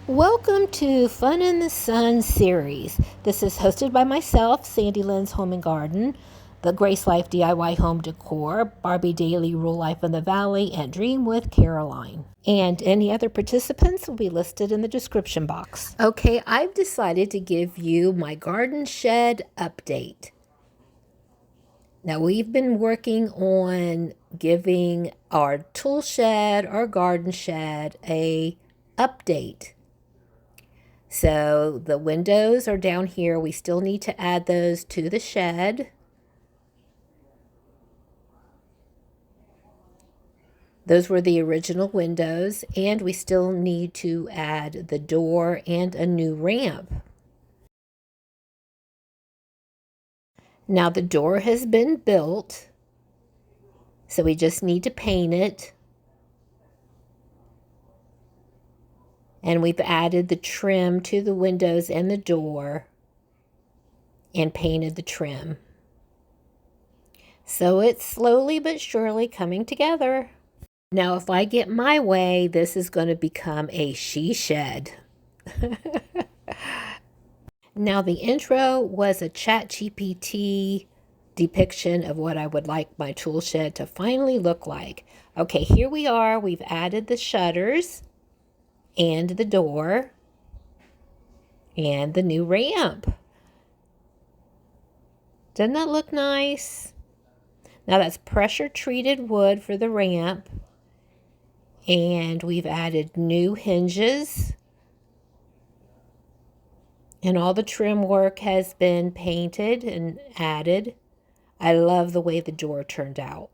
Welcome to Fun in the Sun series. This is hosted by myself, Sandy Lynn's Home and Garden, the Grace Life DIY Home Decor, Barbie Daily Rule Life in the Valley, and Dream with Caroline. And any other participants will be listed in the description box. Okay, I've decided to give you my garden shed update. Now, we've been working on giving our tool shed, our garden shed, a update. So the windows are down here. We still need to add those to the shed. Those were the original windows, and we still need to add the door and a new ramp. Now the door has been built, so we just need to paint it. And we've added the trim to the windows and the door and painted the trim. So it's slowly but surely coming together. Now, if I get my way, this is going to become a she shed. Now, the intro was a ChatGPT depiction of what I would like my tool shed to finally look like. Okay, here we are. We've added the shutters and the door and the new ramp. Doesn't that look nice? Now, that's pressure treated wood for the ramp. And we've added new hinges. And all the trim work has been painted and added. I love the way the door turned out.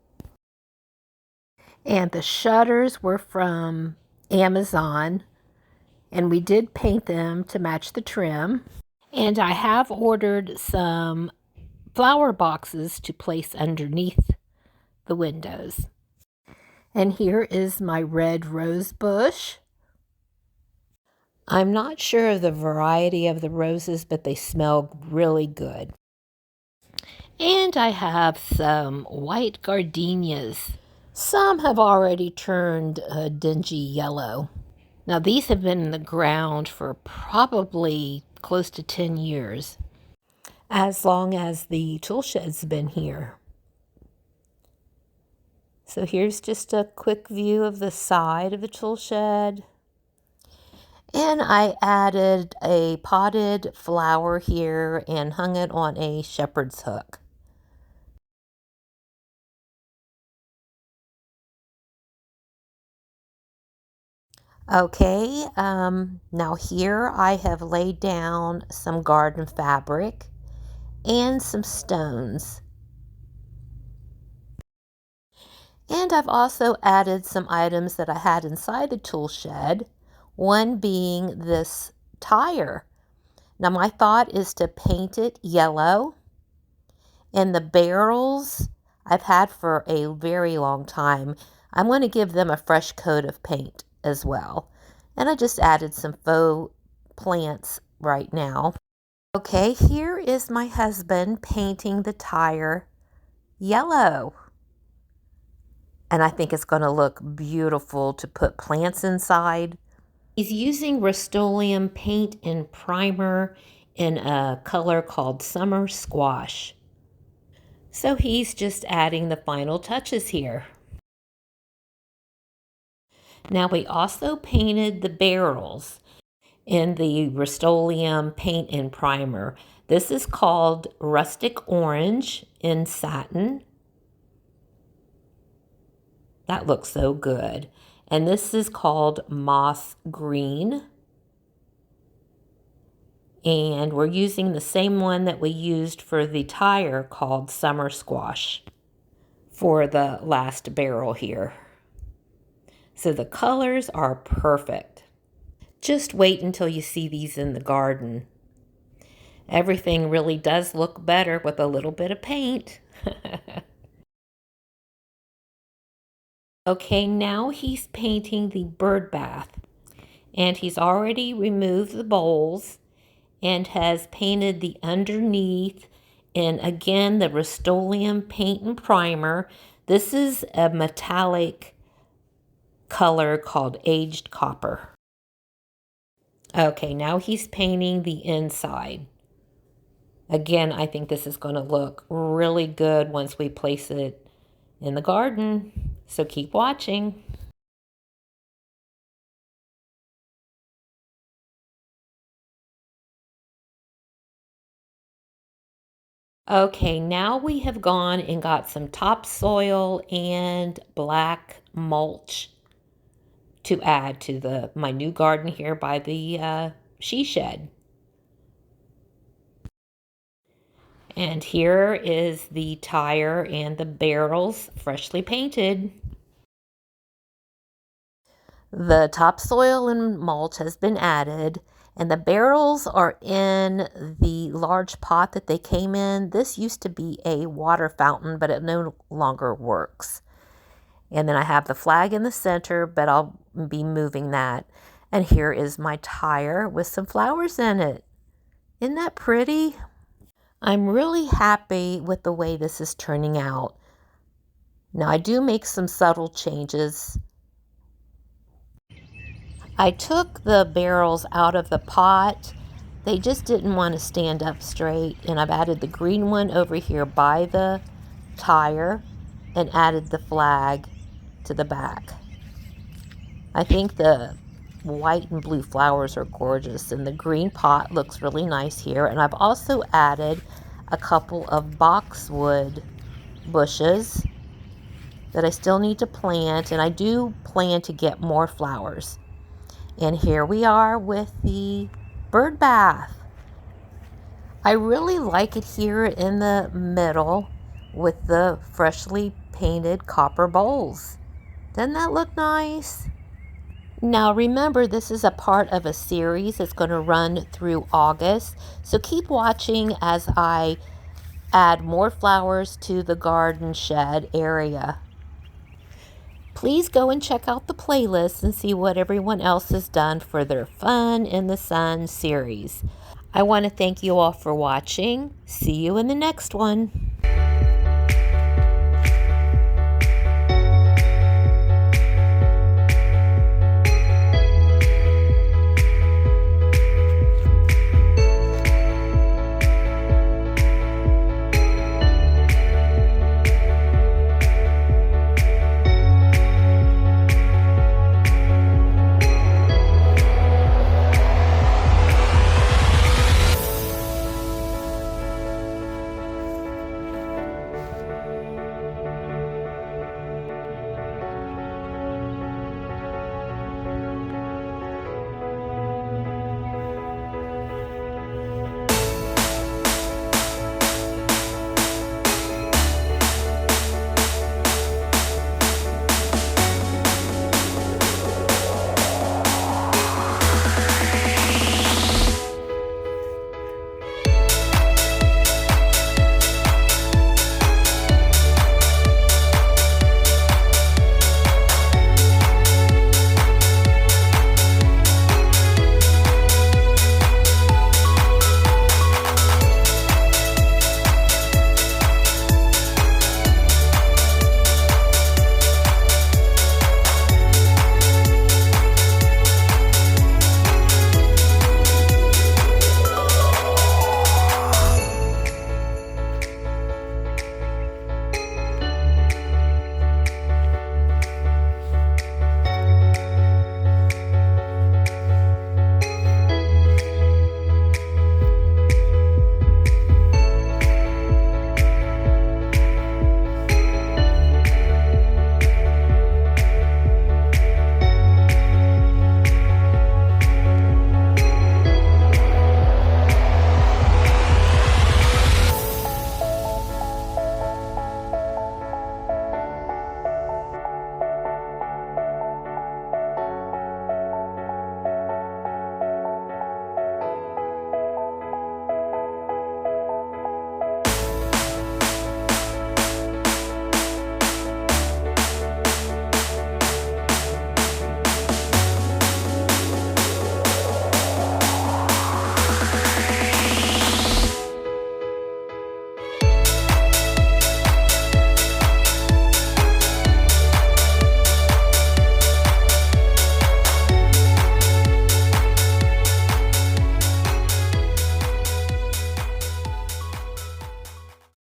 And the shutters were from Amazon. And we did paint them to match the trim. And I have ordered some flower boxes to place underneath the windows. And here is my red rose bush. I'm not sure of the variety of the roses, but they smell really good. And I have some white gardenias. Some have already turned a dingy yellow. Now these have been in the ground for probably close to 10 years, as long as the tool shed's been here. So here's just a quick view of the side of the tool shed. And I added a potted flower here and hung it on a shepherd's hook. Okay, now here I have laid down some garden fabric and some stones. And I've also added some items that I had inside the tool shed, one being this tire. Now my thought is to paint it yellow, and the barrels I've had for a very long time. I'm going to give them a fresh coat of paint as well. And I just added some faux plants right now. Okay, here is my husband painting the tire yellow. And I think it's going to look beautiful to put plants inside. He's using Rust-Oleum paint and primer in a color called Summer Squash. So he's just adding the final touches here. Now we also painted the barrels in the Rust-Oleum paint and primer. This is called Rustic Orange in satin. That looks so good. And this is called Moss Green. And we're using the same one that we used for the tire called Summer Squash for the last barrel here. So the colors are perfect. Just wait until you see these in the garden. Everything really does look better with a little bit of paint. Okay, now he's painting the bird bath. And he's already removed the bowls and has painted the underneath in, again, the Rust-Oleum paint and primer. This is a metallic color called Aged Copper. Okay, now he's painting the inside. Again, I think this is going to look really good once we place it in the garden. So keep watching. Okay, now we have gone and got some topsoil and black mulch to add to my new garden here by the she shed. And here is the tire and the barrels freshly painted. The topsoil and mulch has been added, and the barrels are in the large pot that they came in. This used to be a water fountain, but it no longer works. And then I have the flag in the center, but I'll be moving that. And here is my tire with some flowers in it. Isn't that pretty? I'm really happy with the way this is turning out. Now I do make some subtle changes. I took the barrels out of the pot. They just didn't want to stand up straight, and I've added the green one over here by the tire and added the flag to the back. I think the white and blue flowers are gorgeous, and the green pot looks really nice here. And I've also added a couple of boxwood bushes that I still need to plant, and I do plan to get more flowers. And here we are with the bird bath. I really like it here in the middle with the freshly painted copper bowls. Doesn't that look nice? Now remember, this is a part of a series that's going to run through August. So keep watching as I add more flowers to the garden shed area. Please go and check out the playlist and see what everyone else has done for their Fun in the Sun series. I want to thank you all for watching. See you in the next one.